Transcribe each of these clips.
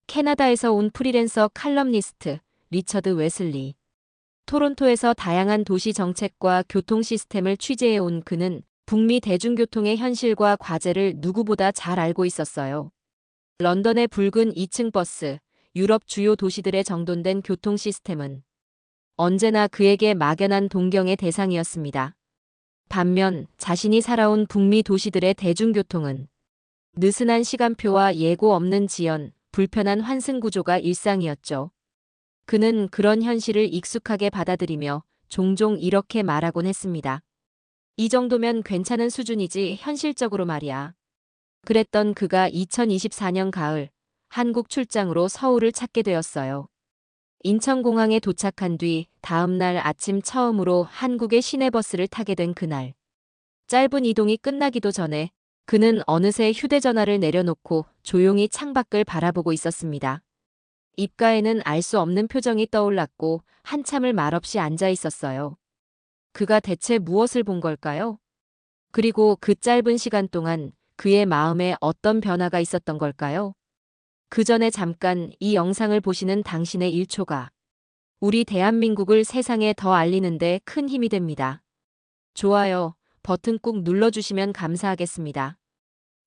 캐나다에서 온 프리랜서 칼럼니스트 리처드 웨슬리. 토론토에서 다양한 도시 정책과 교통 시스템을 취재해 온 그는 북미 대중교통의 현실과 과제를 누구보다 잘 알고 있었어요. 런던의 붉은 2층 버스, 유럽 주요 도시들의 정돈된 교통 시스템은 언제나 그에게 막연한 동경의 대상이었습니다. 반면 자신이 살아온 북미 도시들의 대중교통은 느슨한 시간표와 예고 없는 지연, 불편한 환승 구조가 일상이었죠. 그는 그런 현실을 익숙하게 받아들이며 종종 이렇게 말하곤 했습니다. 이 정도면 괜찮은 수준이지 현실적으로 말이야. 그랬던 그가 2024년 가을 한국 출장으로 서울을 찾게 되었어요. 인천공항에 도착한 뒤 다음 날 아침 처음으로 한국의 시내버스를 타게 된 그날. 짧은 이동이 끝나기도 전에 그는 어느새 휴대전화를 내려놓고 조용히 창밖을 바라보고 있었습니다. 입가에는 알 수 없는 표정이 떠올랐고 한참을 말없이 앉아 있었어요. 그가 대체 무엇을 본 걸까요? 그리고 그 짧은 시간 동안 그의 마음에 어떤 변화가 있었던 걸까요? 그 전에 잠깐 이 영상을 보시는 당신의 1초가 우리 대한민국을 세상에 더 알리는데 큰 힘이 됩니다. 좋아요 버튼 꾹 눌러주시면 감사하겠습니다.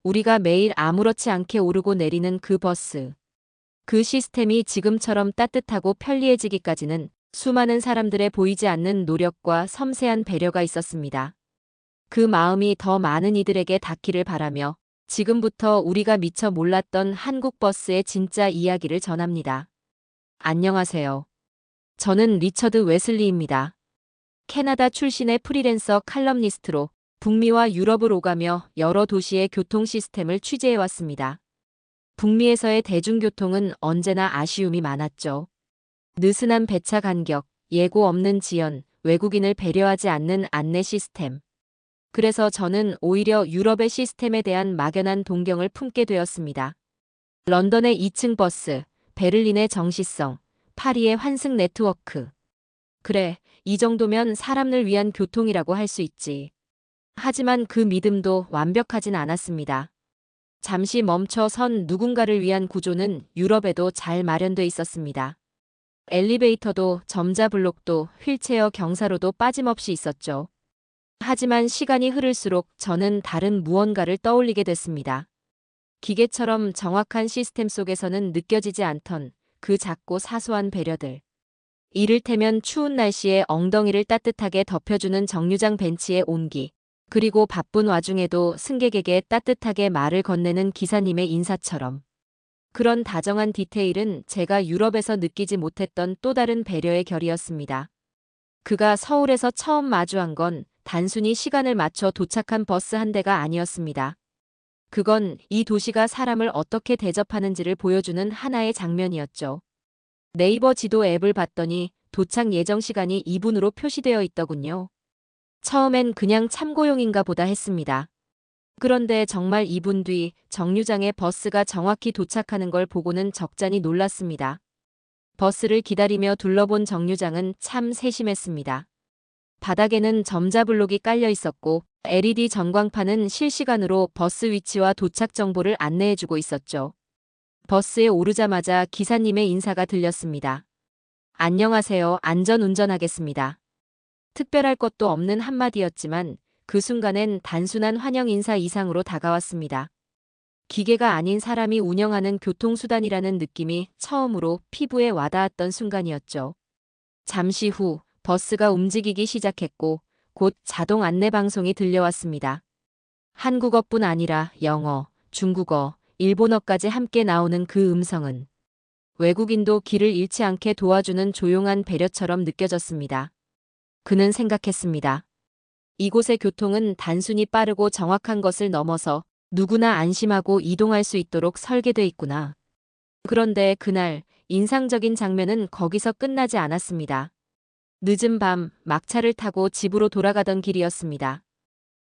우리가 매일 아무렇지 않게 오르고 내리는 그 버스. 그 시스템이 지금처럼 따뜻하고 편리해지기까지는 수많은 사람들의 보이지 않는 노력과 섬세한 배려가 있었습니다. 그 마음이 더 많은 이들에게 닿기를 바라며 지금부터 우리가 미처 몰랐던 한국 버스의 진짜 이야기를 전합니다. 안녕하세요. 저는 리처드 웨슬리입니다. 캐나다 출신의 프리랜서 칼럼니스트로 북미와 유럽을 오가며 여러 도시의 교통 시스템을 취재해왔습니다. 북미에서의 대중교통은 언제나 아쉬움이 많았죠. 느슨한 배차 간격, 예고 없는 지연, 외국인을 배려하지 않는 안내 시스템. 그래서 저는 오히려 유럽의 시스템에 대한 막연한 동경을 품게 되었습니다. 런던의 2층 버스, 베를린의 정시성, 파리의 환승 네트워크. 그래, 이 정도면 사람을 위한 교통이라고 할 수 있지. 하지만 그 믿음도 완벽하진 않았습니다. 잠시 멈춰 선 누군가를 위한 구조는 유럽에도 잘 마련돼 있었습니다. 엘리베이터도 점자블록도 휠체어 경사로도 빠짐없이 있었죠. 하지만 시간이 흐를수록 저는 다른 무언가를 떠올리게 됐습니다. 기계처럼 정확한 시스템 속에서는 느껴지지 않던 그 작고 사소한 배려들. 이를테면 추운 날씨에 엉덩이를 따뜻하게 덮여주는 정류장 벤치의 온기. 그리고 바쁜 와중에도 승객에게 따뜻하게 말을 건네는 기사님의 인사처럼. 그런 다정한 디테일은 제가 유럽에서 느끼지 못했던 또 다른 배려의 결이었습니다. 그가 서울에서 처음 마주한 건 단순히 시간을 맞춰 도착한 버스 한 대가 아니었습니다. 그건 이 도시가 사람을 어떻게 대접하는지를 보여주는 하나의 장면이었죠. 네이버 지도 앱을 봤더니 도착 예정 시간이 2분으로 표시되어 있더군요. 처음엔 그냥 참고용인가 보다 했습니다. 그런데 정말 2분 뒤 정류장에 버스가 정확히 도착하는 걸 보고는 적잖이 놀랐습니다. 버스를 기다리며 둘러본 정류장은 참 세심했습니다. 바닥에는 점자블록이 깔려 있었고 LED 전광판은 실시간으로 버스 위치와 도착 정보를 안내해주고 있었죠. 버스에 오르자마자 기사님의 인사가 들렸습니다. 안녕하세요. 안전운전하겠습니다. 특별할 것도 없는 한마디였지만 그 순간엔 단순한 환영 인사 이상으로 다가왔습니다. 기계가 아닌 사람이 운영하는 교통수단이라는 느낌이 처음으로 피부에 와닿았던 순간이었죠. 잠시 후 버스가 움직이기 시작했고 곧 자동 안내 방송이 들려왔습니다. 한국어뿐 아니라 영어, 중국어, 일본어까지 함께 나오는 그 음성은 외국인도 길을 잃지 않게 도와주는 조용한 배려처럼 느껴졌습니다. 그는 생각했습니다. 이곳의 교통은 단순히 빠르고 정확한 것을 넘어서 누구나 안심하고 이동할 수 있도록 설계돼 있구나. 그런데 그날 인상적인 장면은 거기서 끝나지 않았습니다. 늦은 밤 막차를 타고 집으로 돌아가던 길이었습니다.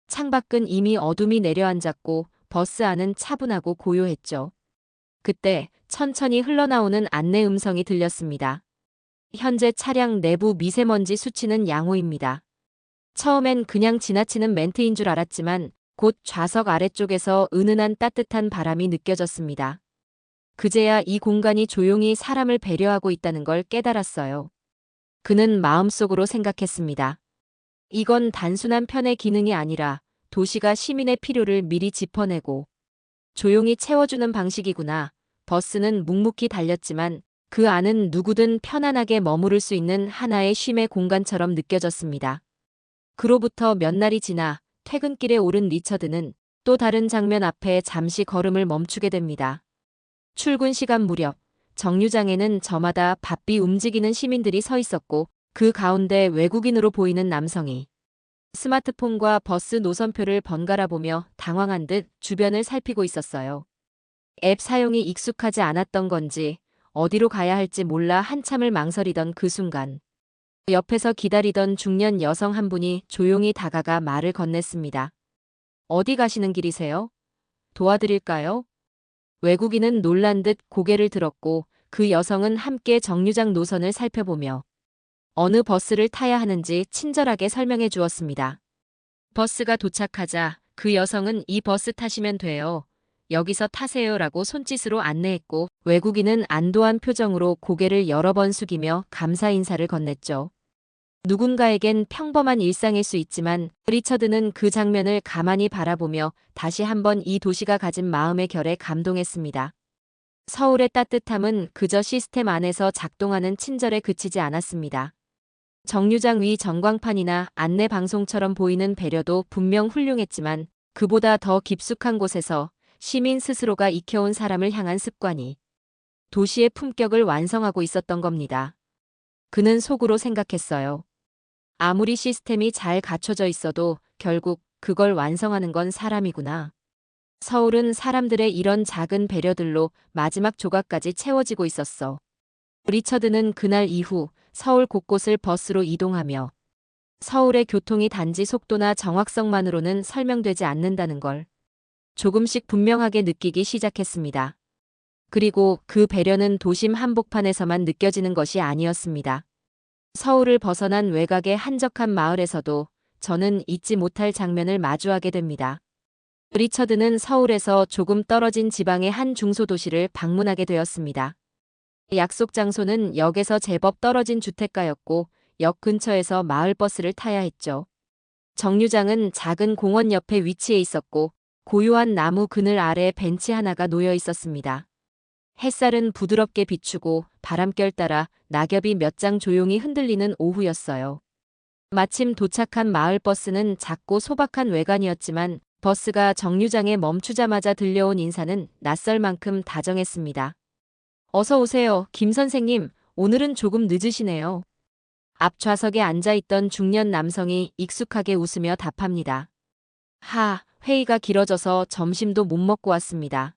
창밖은 이미 어둠이 내려앉았고 버스 안은 차분하고 고요했죠. 그때 천천히 흘러나오는 안내 음성이 들렸습니다. 현재 차량 내부 미세먼지 수치는 양호입니다. 처음엔 그냥 지나치는 멘트인 줄 알았지만 곧 좌석 아래쪽에서 은은한 따뜻한 바람이 느껴졌습니다. 그제야 이 공간이 조용히 사람을 배려하고 있다는 걸 깨달았어요. 그는 마음속으로 생각했습니다. 이건 단순한 편의 기능이 아니라 도시가 시민의 필요를 미리 짚어내고 조용히 채워주는 방식이구나. 버스는 묵묵히 달렸지만 그 안은 누구든 편안하게 머무를 수 있는 하나의 쉼의 공간처럼 느껴졌습니다. 그로부터 몇 날이 지나 퇴근길에 오른 리처드는 또 다른 장면 앞에 잠시 걸음을 멈추게 됩니다. 출근 시간 무렵 정류장에는 저마다 바삐 움직이는 시민들이 서 있었고 그 가운데 외국인으로 보이는 남성이 스마트폰과 버스 노선표를 번갈아 보며 당황한 듯 주변을 살피고 있었어요. 앱 사용이 익숙하지 않았던 건지 어디로 가야 할지 몰라 한참을 망설이던 그 순간 옆에서 기다리던 중년 여성 한 분이 조용히 다가가 말을 건넸습니다. 어디 가시는 길이세요? 도와드릴까요? 외국인은 놀란 듯 고개를 들었고 그 여성은 함께 정류장 노선을 살펴보며 어느 버스를 타야 하는지 친절하게 설명해 주었습니다. 버스가 도착하자 그 여성은 이 버스 타시면 돼요. 여기서 타세요라고 손짓으로 안내했고 외국인은 안도한 표정으로 고개를 여러 번 숙이며 감사 인사를 건넸죠. 누군가에겐 평범한 일상일 수 있지만 리처드는 그 장면을 가만히 바라보며 다시 한번 이 도시가 가진 마음의 결에 감동했습니다. 서울의 따뜻함은 그저 시스템 안에서 작동하는 친절에 그치지 않았습니다. 정류장 위 전광판이나 안내 방송처럼 보이는 배려도 분명 훌륭했지만 그보다 더 깊숙한 곳에서 시민 스스로가 익혀온 사람을 향한 습관이 도시의 품격을 완성하고 있었던 겁니다. 그는 속으로 생각했어요. 아무리 시스템이 잘 갖춰져 있어도 결국 그걸 완성하는 건 사람이구나. 서울은 사람들의 이런 작은 배려들로 마지막 조각까지 채워지고 있었어. 리처드는 그날 이후 서울 곳곳을 버스로 이동하며 서울의 교통이 단지 속도나 정확성만으로는 설명되지 않는다는 걸 조금씩 분명하게 느끼기 시작했습니다. 그리고 그 배려는 도심 한복판에서만 느껴지는 것이 아니었습니다. 서울을 벗어난 외곽의 한적한 마을에서도 저는 잊지 못할 장면을 마주하게 됩니다. 리처드는 서울에서 조금 떨어진 지방의 한 중소도시를 방문하게 되었습니다. 약속 장소는 역에서 제법 떨어진 주택가였고 역 근처에서 마을버스를 타야 했죠. 정류장은 작은 공원 옆에 위치해 있었고 고요한 나무 그늘 아래 벤치 하나가 놓여 있었습니다. 햇살은 부드럽게 비추고 바람결 따라 낙엽이 몇 장 조용히 흔들리는 오후였어요. 마침 도착한 마을버스는 작고 소박한 외관이었지만 버스가 정류장에 멈추자마자 들려온 인사는 낯설 만큼 다정했습니다. 어서 오세요, 김 선생님. 오늘은 조금 늦으시네요. 앞 좌석에 앉아있던 중년 남성이 익숙하게 웃으며 답합니다. 회의가 길어져서 점심도 못 먹고 왔습니다.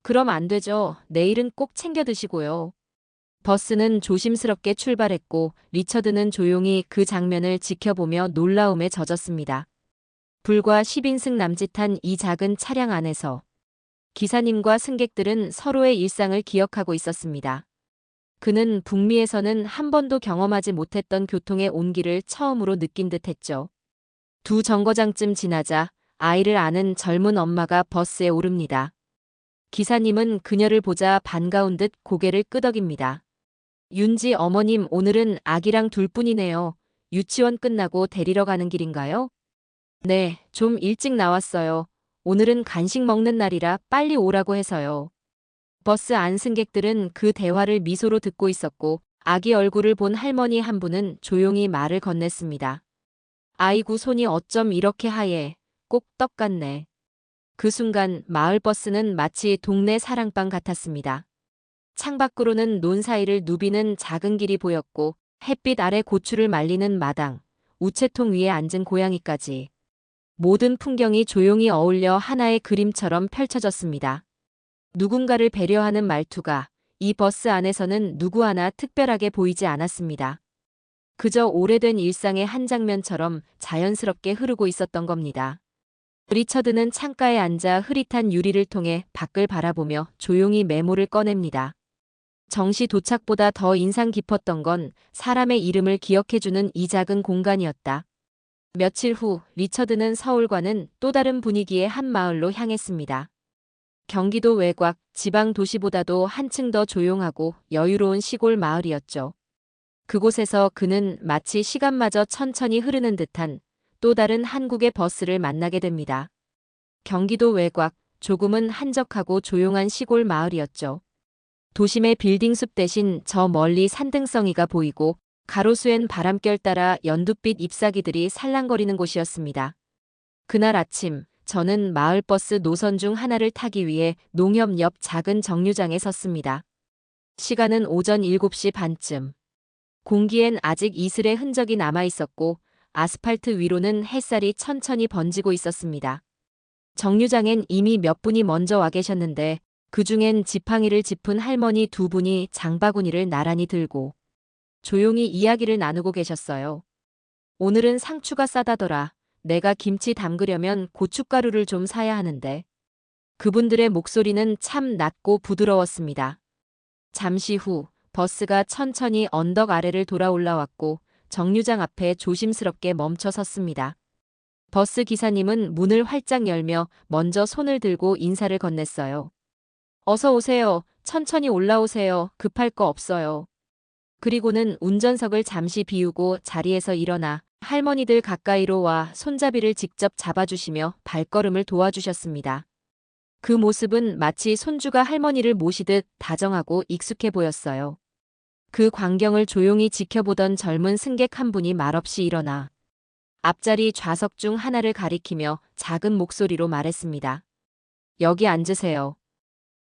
그럼 안 되죠. 내일은 꼭 챙겨 드시고요. 버스는 조심스럽게 출발했고 리처드는 조용히 그 장면을 지켜보며 놀라움에 젖었습니다. 불과 10인승 남짓한 이 작은 차량 안에서 기사님과 승객들은 서로의 일상을 기억하고 있었습니다. 그는 북미에서는 한 번도 경험하지 못했던 교통의 온기를 처음으로 느낀 듯했죠. 두 정거장쯤 지나자 아이를 아는 젊은 엄마가 버스에 오릅니다. 기사님은 그녀를 보자 반가운 듯 고개를 끄덕입니다. 윤지 어머님, 오늘은 아기랑 둘뿐이네요. 유치원 끝나고 데리러 가는 길인가요? 네, 좀 일찍 나왔어요. 오늘은 간식 먹는 날이라 빨리 오라고 해서요. 버스 안 승객들은 그 대화를 미소로 듣고 있었고 아기 얼굴을 본 할머니 한 분은 조용히 말을 건넸습니다. 아이고, 손이 어쩜 이렇게 하얘. 꼭 떡 같네. 그 순간 마을버스는 마치 동네 사랑방 같았습니다. 창밖으로는 논 사이를 누비는 작은 길이 보였고 햇빛 아래 고추를 말리는 마당, 우체통 위에 앉은 고양이까지 모든 풍경이 조용히 어울려 하나의 그림처럼 펼쳐졌습니다. 누군가를 배려하는 말투가 이 버스 안에서는 누구 하나 특별하게 보이지 않았습니다. 그저 오래된 일상의 한 장면처럼 자연스럽게 흐르고 있었던 겁니다. 리처드는 창가에 앉아 흐릿한 유리를 통해 밖을 바라보며 조용히 메모를 꺼냅니다. 정시 도착보다 더 인상 깊었던 건 사람의 이름을 기억해주는 이 작은 공간이었다. 며칠 후 리처드는 서울과는 또 다른 분위기의 한 마을로 향했습니다. 경기도 외곽, 지방 도시보다도 한층 더 조용하고 여유로운 시골 마을이었죠. 그곳에서 그는 마치 시간마저 천천히 흐르는 듯한 또 다른 한국의 버스를 만나게 됩니다. 경기도 외곽, 조금은 한적하고 조용한 시골 마을이었죠. 도심의 빌딩 숲 대신 저 멀리 산등성이가 보이고 가로수엔 바람결 따라 연두빛 잎사귀들이 살랑거리는 곳이었습니다. 그날 아침, 저는 마을버스 노선 중 하나를 타기 위해 농협 옆 작은 정류장에 섰습니다. 시간은 오전 7시 반쯤. 공기엔 아직 이슬의 흔적이 남아 있었고 아스팔트 위로는 햇살이 천천히 번지고 있었습니다. 정류장엔 이미 몇 분이 먼저 와 계셨는데 그중엔 지팡이를 짚은 할머니 두 분이 장바구니를 나란히 들고 조용히 이야기를 나누고 계셨어요. 오늘은 상추가 싸다더라. 내가 김치 담그려면 고춧가루를 좀 사야 하는데. 그분들의 목소리는 참 낮고 부드러웠습니다. 잠시 후 버스가 천천히 언덕 아래를 돌아 올라왔고 정류장 앞에 조심스럽게 멈춰 섰습니다. 버스 기사님은 문을 활짝 열며 먼저 손을 들고 인사를 건넸어요. 어서 오세요. 천천히 올라오세요. 급할 거 없어요. 그리고는 운전석을 잠시 비우고 자리에서 일어나 할머니들 가까이로 와 손잡이를 직접 잡아주시며 발걸음을 도와주셨습니다. 그 모습은 마치 손주가 할머니를 모시듯 다정하고 익숙해 보였어요. 그 광경을 조용히 지켜보던 젊은 승객 한 분이 말없이 일어나 앞자리 좌석 중 하나를 가리키며 작은 목소리로 말했습니다. 여기 앉으세요.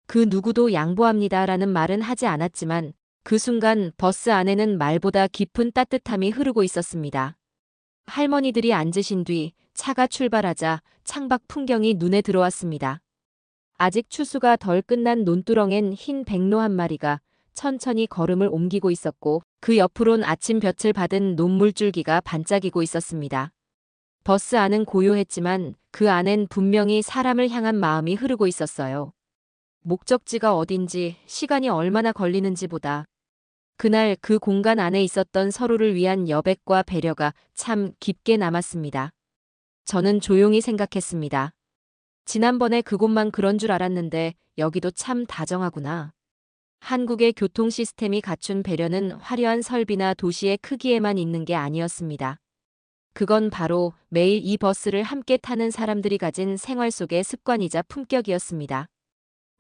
그 누구도 양보합니다라는 말은 하지 않았지만 그 순간 버스 안에는 말보다 깊은 따뜻함이 흐르고 있었습니다. 할머니들이 앉으신 뒤 차가 출발하자 창밖 풍경이 눈에 들어왔습니다. 아직 추수가 덜 끝난 논두렁엔 흰 백로 한 마리가 천천히 걸음을 옮기고 있었고 그 옆으론 아침 볕을 받은 논물줄기가 반짝이고 있었습니다. 버스 안은 고요했지만 그 안엔 분명히 사람을 향한 마음이 흐르고 있었어요. 목적지가 어딘지, 시간이 얼마나 걸리는지보다 그날 그 공간 안에 있었던 서로를 위한 여백과 배려가 참 깊게 남았습니다. 저는 조용히 생각했습니다. 지난번에 그곳만 그런 줄 알았는데 여기도 참 다정하구나. 한국의 교통 시스템이 갖춘 배려는 화려한 설비나 도시의 크기에만 있는 게 아니었습니다. 그건 바로 매일 이 버스를 함께 타는 사람들이 가진 생활 속의 습관이자 품격이었습니다.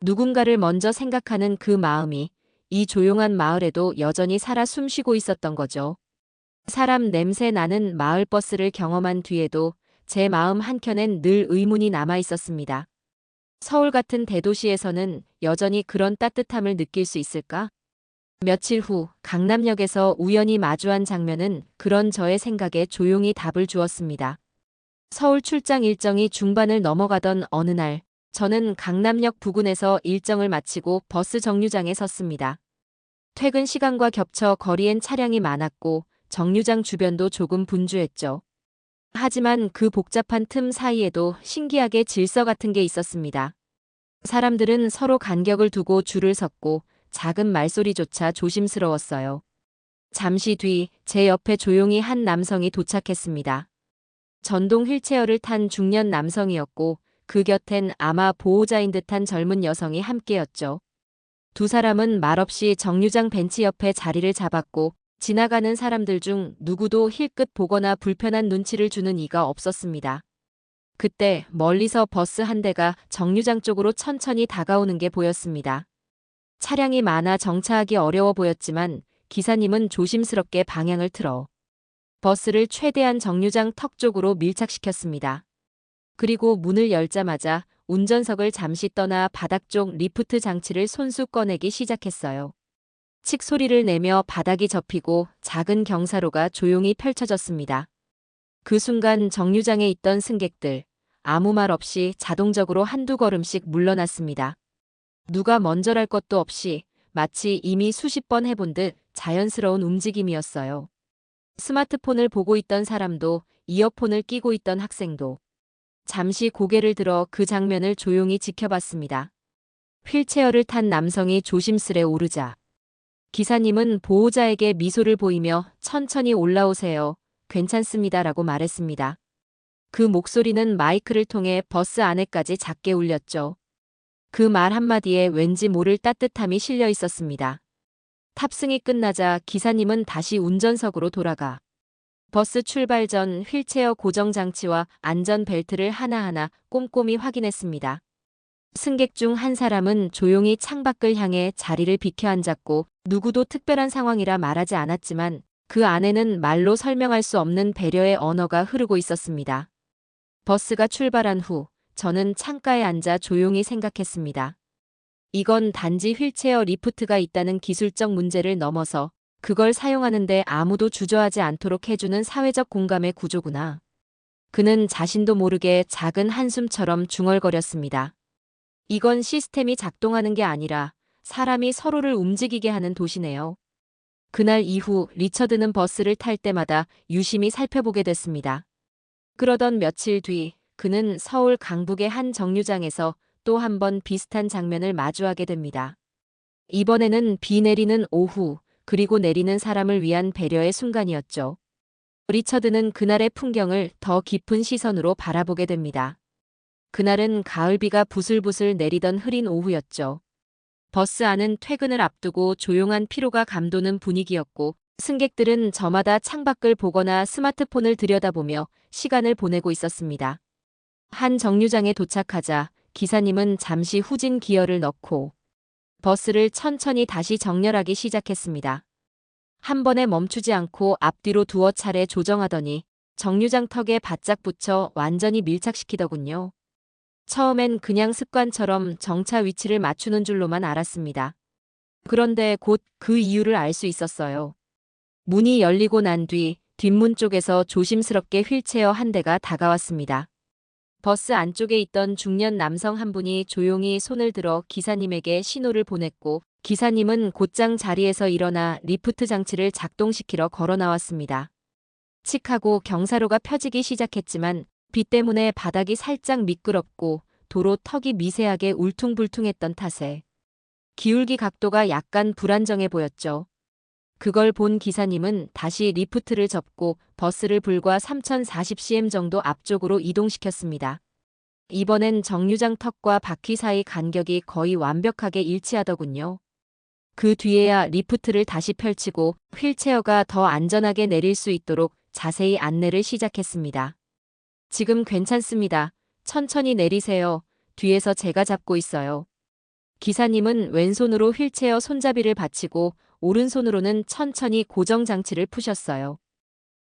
누군가를 먼저 생각하는 그 마음이 이 조용한 마을에도 여전히 살아 숨쉬고 있었던 거죠. 사람 냄새 나는 마을버스를 경험한 뒤에도 제 마음 한켠엔 늘 의문이 남아 있었습니다. 서울 같은 대도시에서는 여전히 그런 따뜻함을 느낄 수 있을까? 며칠 후 강남역에서 우연히 마주한 장면은 그런 저의 생각에 조용히 답을 주었습니다. 서울 출장 일정이 중반을 넘어가던 어느 날, 저는 강남역 부근에서 일정을 마치고 버스 정류장에 섰습니다. 퇴근 시간과 겹쳐 거리엔 차량이 많았고 정류장 주변도 조금 분주했죠. 하지만 그 복잡한 틈 사이에도 신기하게 질서 같은 게 있었습니다. 사람들은 서로 간격을 두고 줄을 섰고 작은 말소리조차 조심스러웠어요. 잠시 뒤 제 옆에 조용히 한 남성이 도착했습니다. 전동 휠체어를 탄 중년 남성이었고 그 곁엔 아마 보호자인 듯한 젊은 여성이 함께였죠. 두 사람은 말없이 정류장 벤치 옆에 자리를 잡았고 지나가는 사람들 중 누구도 힐끗 보거나 불편한 눈치를 주는 이가 없었습니다. 그때 멀리서 버스 한 대가 정류장 쪽으로 천천히 다가오는 게 보였습니다. 차량이 많아 정차하기 어려워 보였지만 기사님은 조심스럽게 방향을 틀어 버스를 최대한 정류장 턱 쪽으로 밀착시켰습니다. 그리고 문을 열자마자 운전석을 잠시 떠나 바닥 쪽 리프트 장치를 손수 꺼내기 시작했어요. 칙 소리를 내며 바닥이 접히고 작은 경사로가 조용히 펼쳐졌습니다. 그 순간 정류장에 있던 승객들, 아무 말 없이 자동적으로 한두 걸음씩 물러났습니다. 누가 먼저랄 것도 없이 마치 이미 수십 번 해본 듯 자연스러운 움직임이었어요. 스마트폰을 보고 있던 사람도, 이어폰을 끼고 있던 학생도 잠시 고개를 들어 그 장면을 조용히 지켜봤습니다. 휠체어를 탄 남성이 조심스레 오르자 기사님은 보호자에게 미소를 보이며 천천히 올라오세요. 괜찮습니다라고 말했습니다. 그 목소리는 마이크를 통해 버스 안에까지 작게 울렸죠. 그 말 한마디에 왠지 모를 따뜻함이 실려 있었습니다. 탑승이 끝나자 기사님은 다시 운전석으로 돌아가 버스 출발 전 휠체어 고정 장치와 안전벨트를 하나하나 꼼꼼히 확인했습니다. 승객 중 한 사람은 조용히 창밖을 향해 자리를 비켜 앉았고 누구도 특별한 상황이라 말하지 않았지만 그 안에는 말로 설명할 수 없는 배려의 언어가 흐르고 있었습니다. 버스가 출발한 후 저는 창가에 앉아 조용히 생각했습니다. 이건 단지 휠체어 리프트가 있다는 기술적 문제를 넘어서 그걸 사용하는데 아무도 주저하지 않도록 해주는 사회적 공감의 구조구나. 그는 자신도 모르게 작은 한숨처럼 중얼거렸습니다. 이건 시스템이 작동하는 게 아니라 사람이 서로를 움직이게 하는 도시네요. 그날 이후 리처드는 버스를 탈 때마다 유심히 살펴보게 됐습니다. 그러던 며칠 뒤 그는 서울 강북의 한 정류장에서 또 한 번 비슷한 장면을 마주하게 됩니다. 이번에는 비 내리는 오후, 그리고 내리는 사람을 위한 배려의 순간이었죠. 리처드는 그날의 풍경을 더 깊은 시선으로 바라보게 됩니다. 그날은 가을비가 부슬부슬 내리던 흐린 오후였죠. 버스 안은 퇴근을 앞두고 조용한 피로가 감도는 분위기였고 승객들은 저마다 창밖을 보거나 스마트폰을 들여다보며 시간을 보내고 있었습니다. 한 정류장에 도착하자 기사님은 잠시 후진 기어를 넣고 버스를 천천히 다시 정렬하기 시작했습니다. 한 번에 멈추지 않고 앞뒤로 두어 차례 조정하더니 정류장 턱에 바짝 붙여 완전히 밀착시키더군요. 처음엔 그냥 습관처럼 정차 위치를 맞추는 줄로만 알았습니다. 그런데 곧 그 이유를 알 수 있었어요. 문이 열리고 난 뒤 뒷문 쪽에서 조심스럽게 휠체어 한 대가 다가왔습니다. 버스 안쪽에 있던 중년 남성 한 분이 조용히 손을 들어 기사님에게 신호를 보냈고 기사님은 곧장 자리에서 일어나 리프트 장치를 작동시키러 걸어 나왔습니다. 칙하고 경사로가 펴지기 시작했지만 비 때문에 바닥이 살짝 미끄럽고 도로 턱이 미세하게 울퉁불퉁했던 탓에 기울기 각도가 약간 불안정해 보였죠. 그걸 본 기사님은 다시 리프트를 접고 버스를 불과 3040cm 정도 앞쪽으로 이동시켰습니다. 이번엔 정류장 턱과 바퀴 사이 간격이 거의 완벽하게 일치하더군요. 그 뒤에야 리프트를 다시 펼치고 휠체어가 더 안전하게 내릴 수 있도록 자세히 안내를 시작했습니다. 지금 괜찮습니다. 천천히 내리세요. 뒤에서 제가 잡고 있어요. 기사님은 왼손으로 휠체어 손잡이를 받치고 오른손으로는 천천히 고정 장치를 푸셨어요.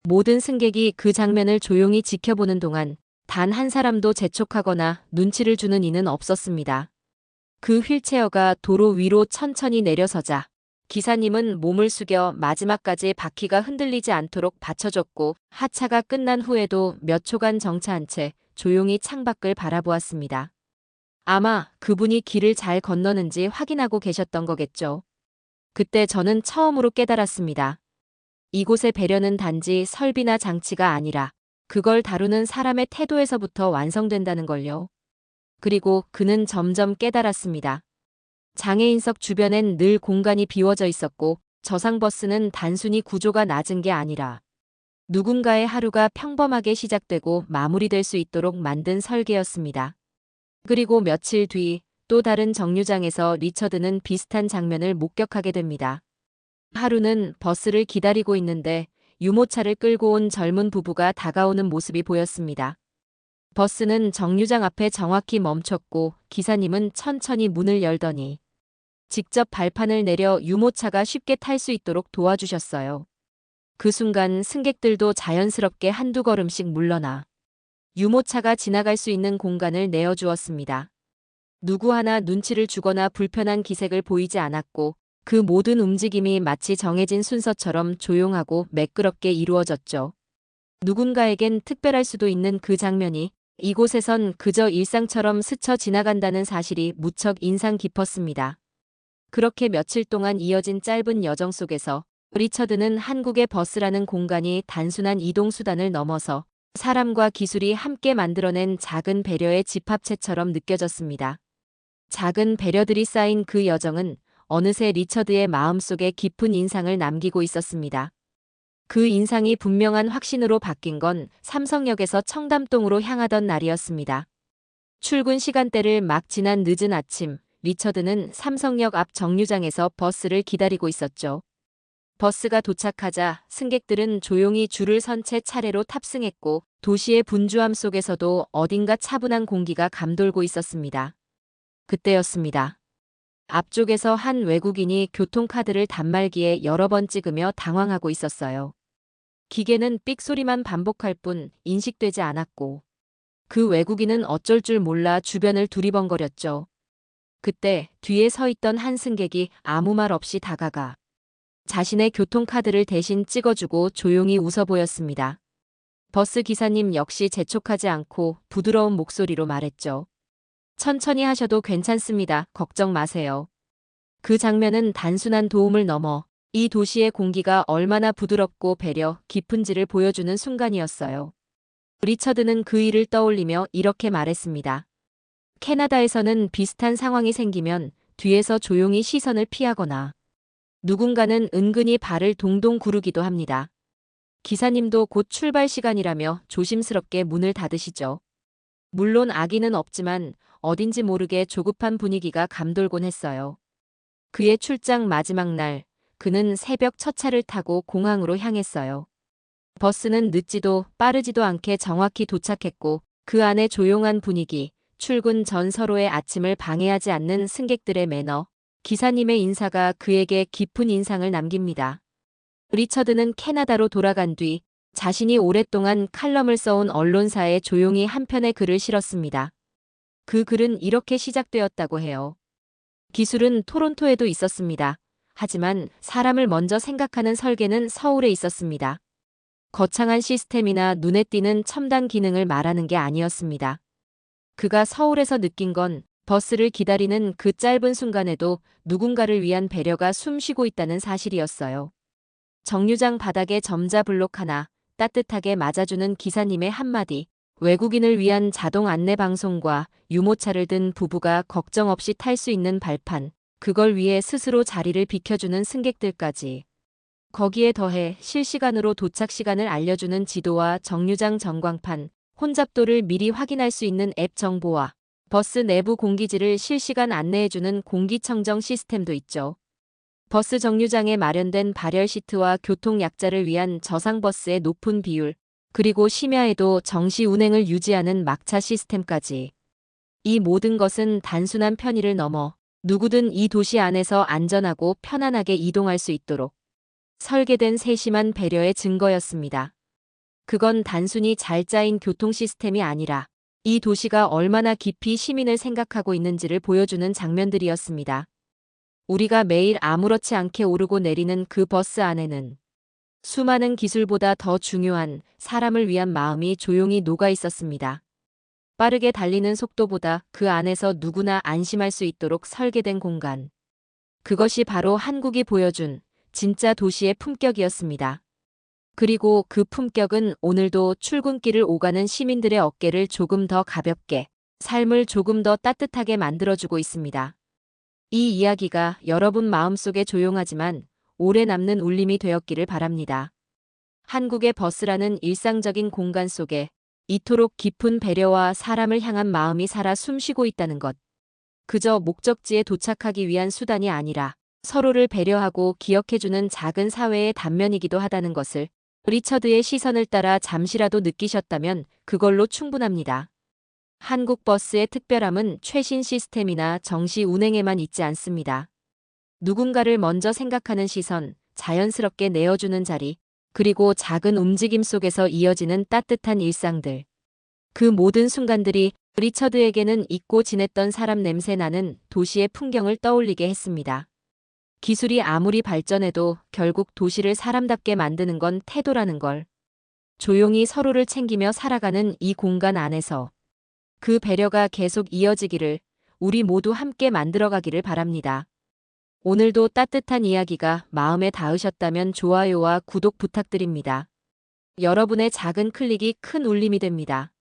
모든 승객이 그 장면을 조용히 지켜보는 동안 단 한 사람도 재촉하거나 눈치를 주는 이는 없었습니다. 그 휠체어가 도로 위로 천천히 내려서자 기사님은 몸을 숙여 마지막까지 바퀴가 흔들리지 않도록 받쳐줬고 하차가 끝난 후에도 몇 초간 정차한 채 조용히 창밖을 바라보았습니다. 아마 그분이 길을 잘 건너는지 확인하고 계셨던 거겠죠. 그때 저는 처음으로 깨달았습니다. 이곳의 배려는 단지 설비나 장치가 아니라 그걸 다루는 사람의 태도에서부터 완성된다는 걸요. 그리고 그는 점점 깨달았습니다. 장애인석 주변엔 늘 공간이 비워져 있었고 저상버스는 단순히 구조가 낮은 게 아니라 누군가의 하루가 평범하게 시작되고 마무리될 수 있도록 만든 설계였습니다. 그리고 며칠 뒤 또 다른 정류장에서 리처드는 비슷한 장면을 목격하게 됩니다. 하루는 버스를 기다리고 있는데 유모차를 끌고 온 젊은 부부가 다가오는 모습이 보였습니다. 버스는 정류장 앞에 정확히 멈췄고 기사님은 천천히 문을 열더니 직접 발판을 내려 유모차가 쉽게 탈 수 있도록 도와주셨어요. 그 순간 승객들도 자연스럽게 한두 걸음씩 물러나 유모차가 지나갈 수 있는 공간을 내어주었습니다. 누구 하나 눈치를 주거나 불편한 기색을 보이지 않았고 그 모든 움직임이 마치 정해진 순서처럼 조용하고 매끄럽게 이루어졌죠. 누군가에겐 특별할 수도 있는 그 장면이 이곳에선 그저 일상처럼 스쳐 지나간다는 사실이 무척 인상 깊었습니다. 그렇게 며칠 동안 이어진 짧은 여정 속에서 리처드는 한국의 버스라는 공간이 단순한 이동수단을 넘어서 사람과 기술이 함께 만들어낸 작은 배려의 집합체처럼 느껴졌습니다. 작은 배려들이 쌓인 그 여정은 어느새 리처드의 마음속에 깊은 인상을 남기고 있었습니다. 그 인상이 분명한 확신으로 바뀐 건 삼성역에서 청담동으로 향하던 날이었습니다. 출근 시간대를 막 지난 늦은 아침, 리처드는 삼성역 앞 정류장에서 버스를 기다리고 있었죠. 버스가 도착하자 승객들은 조용히 줄을 선 채 차례로 탑승했고 도시의 분주함 속에서도 어딘가 차분한 공기가 감돌고 있었습니다. 그때였습니다. 앞쪽에서 한 외국인이 교통카드를 단말기에 여러 번 찍으며 당황하고 있었어요. 기계는 삑 소리만 반복할 뿐 인식되지 않았고 그 외국인은 어쩔 줄 몰라 주변을 두리번거렸죠. 그때 뒤에 서 있던 한 승객이 아무 말 없이 다가가 자신의 교통카드를 대신 찍어주고 조용히 웃어 보였습니다. 버스 기사님 역시 재촉하지 않고 부드러운 목소리로 말했죠. 천천히 하셔도 괜찮습니다. 걱정 마세요. 그 장면은 단순한 도움을 넘어 이 도시의 공기가 얼마나 부드럽고 배려 깊은지를 보여주는 순간이었어요. 리처드는 그 일을 떠올리며 이렇게 말했습니다. 캐나다에서는 비슷한 상황이 생기면 뒤에서 조용히 시선을 피하거나 누군가는 은근히 발을 동동 구르기도 합니다. 기사님도 곧 출발 시간이라며 조심스럽게 문을 닫으시죠. 물론 악의는 없지만 어딘지 모르게 조급한 분위기가 감돌곤 했어요. 그의 출장 마지막 날, 그는 새벽 첫 차를 타고 공항으로 향했어요. 버스는 늦지도 빠르지도 않게 정확히 도착했고 그 안의 조용한 분위기, 출근 전 서로의 아침을 방해하지 않는 승객들의 매너, 기사님의 인사가 그에게 깊은 인상을 남깁니다. 리처드는 캐나다로 돌아간 뒤 자신이 오랫동안 칼럼을 써온 언론사에 조용히 한 편의 글을 실었습니다. 그 글은 이렇게 시작되었다고 해요. 기술은 토론토에도 있었습니다. 하지만 사람을 먼저 생각하는 설계는 서울에 있었습니다. 거창한 시스템이나 눈에 띄는 첨단 기능을 말하는 게 아니었습니다. 그가 서울에서 느낀 건 버스를 기다리는 그 짧은 순간에도 누군가를 위한 배려가 숨쉬고 있다는 사실이었어요. 정류장 바닥에 점자 블록 하나, 따뜻하게 맞아주는 기사님의 한마디, 외국인을 위한 자동 안내 방송과 유모차를 든 부부가 걱정 없이 탈 수 있는 발판, 그걸 위해 스스로 자리를 비켜주는 승객들까지. 거기에 더해 실시간으로 도착 시간을 알려주는 지도와 정류장 전광판, 혼잡도를 미리 확인할 수 있는 앱 정보와 버스 내부 공기질을 실시간 안내해주는 공기청정 시스템도 있죠. 버스 정류장에 마련된 발열 시트와 교통 약자를 위한 저상버스의 높은 비율, 그리고 심야에도 정시 운행을 유지하는 막차 시스템까지. 이 모든 것은 단순한 편의를 넘어 누구든 이 도시 안에서 안전하고 편안하게 이동할 수 있도록 설계된 세심한 배려의 증거였습니다. 그건 단순히 잘 짜인 교통 시스템이 아니라 이 도시가 얼마나 깊이 시민을 생각하고 있는지를 보여주는 장면들이었습니다. 우리가 매일 아무렇지 않게 오르고 내리는 그 버스 안에는 수많은 기술보다 더 중요한 사람을 위한 마음이 조용히 녹아 있었습니다. 빠르게 달리는 속도보다 그 안에서 누구나 안심할 수 있도록 설계된 공간. 그것이 바로 한국이 보여준 진짜 도시의 품격이었습니다. 그리고 그 품격은 오늘도 출근길을 오가는 시민들의 어깨를 조금 더 가볍게, 삶을 조금 더 따뜻하게 만들어주고 있습니다. 이 이야기가 여러분 마음속에 조용하지만 오래 남는 울림이 되었기를 바랍니다. 한국의 버스라는 일상적인 공간 속에 이토록 깊은 배려와 사람을 향한 마음이 살아 숨쉬고 있다는 것. 그저 목적지에 도착하기 위한 수단이 아니라 서로를 배려하고 기억해주는 작은 사회의 단면이기도 하다는 것을 리처드의 시선을 따라 잠시라도 느끼셨다면 그걸로 충분합니다. 한국 버스의 특별함은 최신 시스템이나 정시 운행에만 있지 않습니다. 누군가를 먼저 생각하는 시선, 자연스럽게 내어주는 자리, 그리고 작은 움직임 속에서 이어지는 따뜻한 일상들. 그 모든 순간들이 리처드에게는 잊고 지냈던 사람 냄새 나는 도시의 풍경을 떠올리게 했습니다. 기술이 아무리 발전해도 결국 도시를 사람답게 만드는 건 태도라는 걸. 조용히 서로를 챙기며 살아가는 이 공간 안에서 그 배려가 계속 이어지기를 우리 모두 함께 만들어가기를 바랍니다. 오늘도 따뜻한 이야기가 마음에 닿으셨다면 좋아요와 구독 부탁드립니다. 여러분의 작은 클릭이 큰 울림이 됩니다.